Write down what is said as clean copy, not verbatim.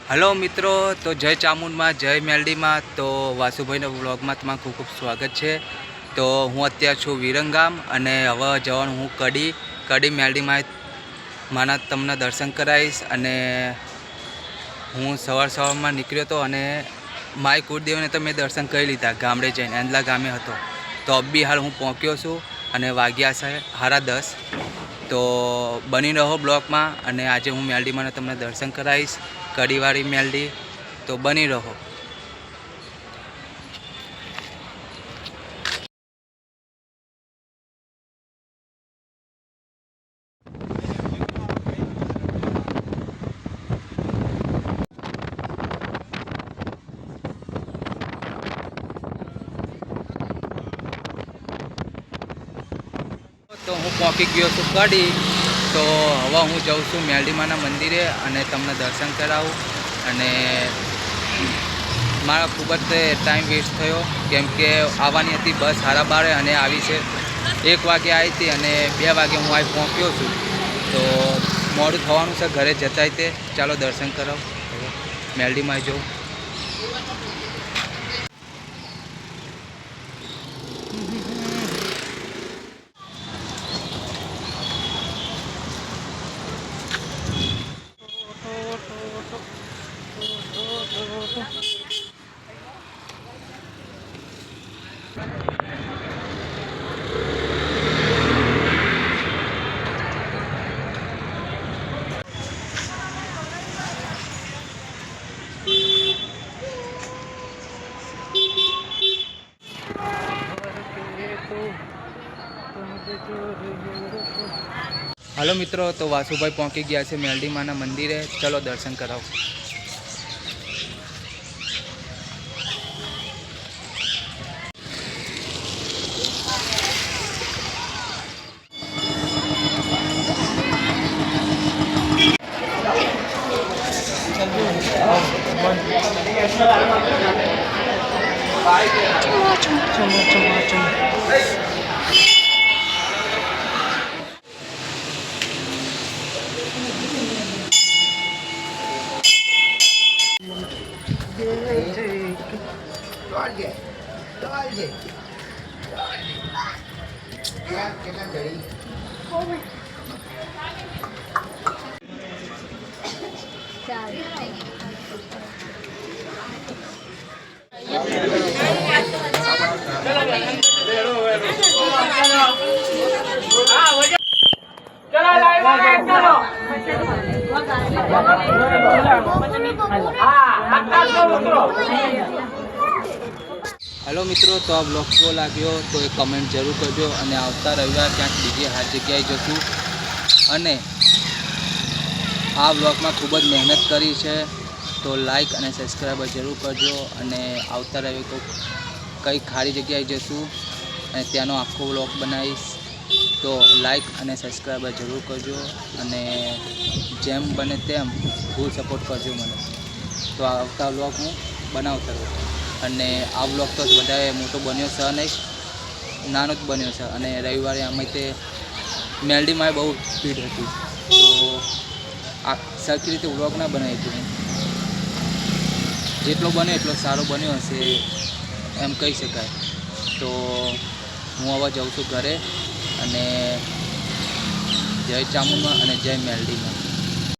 Hello मित्रों, तो जय चामुंडमा जय मेलडी में। तो वासुभाई व्लॉग में तुम्हारा खूब खूब स्वागत है। तो हूँ अत्यार छूँ विरंगाम अने हवे जवान हूँ कड़ी मेलडी में माना तमने दर्शन कराईश। अने हूँ सवार में निकळ्यो तो अने माय कुलदेव ने तो मैं दर्शन कर लीधा गामडे जईने एंदला गामे हतो। तो अब भी हाल हूँ पहोंच्यो छूँ अने वाग्या छे 10:30। तो बनी रहो ब्लॉग में अने आज हूँ मेलडी में तमने दर्शन कराईश कड़ीवाड़ी मेलडी। तो बनी रहो। तो हूँ पहुँची गयो छूँ कड़ी। तो हवा हूँ जाऊँ छूँ मेलडी माना मंदिरे अने तमने दर्शन कराऊँ। अने मारा खूब ज टाइम वेस्ट थयो केम के आवानी हती बस 12:30 अने आवी छे 1 वागे आई थी अने 2 वागे हूँ आई पहोंच्यो छूँ। तो मोडું थवानुं छे घरे जताय ते। चालो दर्शन कराओ मेलडी में जाऊँ। हेलो मित्रों, तो वासुभाई पहुँची गया है मेलडी माना मंदिरे। चलो दर्शन कराओ। हेलो मित्रों, तो आ ब्लॉग केवो लाग्यो तो एक कमेंट जरूर करजो। अने आवता रविवार क्या बीजे हर जगह जशुं अने आ ब्लॉग में खूब ज मेहनत करी है। तो लाइक और सब्सक्राइब जरूर करजो। अने आवता रविवार तो कई खाड़ी जगह जशुं अने त्यानो आखो ब्लॉग बनावीश। तो लाइक और सब्सक्राइब जरूर करजो अने जेम बने तेम फूल सपोर्ट करजो मने। तो आवता ब्लॉग हूँ बनावता रहूँ। अने आ ब्लॉग तो बधाए मोटो बन्यो छे नहीं, नानो ज बन्यो छे। अने रविवारे आमे ते मेलडी में बहु भीड़ हती। तो आ सरखी रीते ब्लॉग ना बनावी हूँ। जेटलो बने एटलो सारो बन्यो हशे एम कही शकाय। तो हूँ हवे जाऊँ छुं घरे। अने जय चामुंडमा अने जय मेलडी में।